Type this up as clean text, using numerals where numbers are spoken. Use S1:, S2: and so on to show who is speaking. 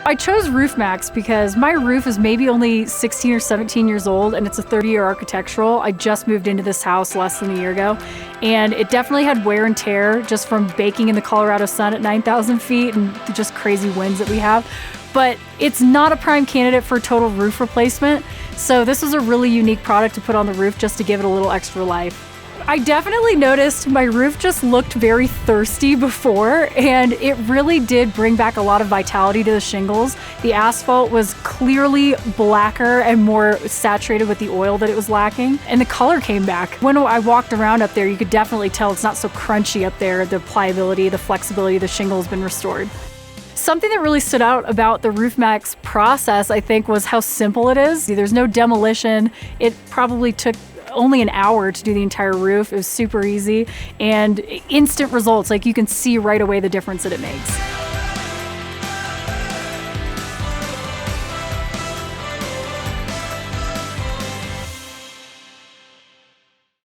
S1: I chose Roof Maxx because my roof is maybe only 16 or 17 years old and it's a 30-year architectural. I just moved into this house less than a year ago, and it definitely had wear and tear just from baking in the Colorado sun at 9,000 feet and just crazy winds that we have. But it's not a prime candidate for total roof replacement, so this is a really unique product to put on the roof just to give it a little extra life. I definitely noticed my roof just looked very thirsty before, and it really did bring back a lot of vitality to the shingles. The asphalt was clearly blacker and more saturated with the oil that it was lacking, and the color came back. When I walked around up there, you could definitely tell it's not so crunchy up there. The pliability, the flexibility of the shingle has been restored. Something that really stood out about the Roof Maxx process, I think, was how simple it is. There's no demolition. It probably took only an hour to do the entire roof. It was super easy and instant results. Like, you can see right away the difference that it makes.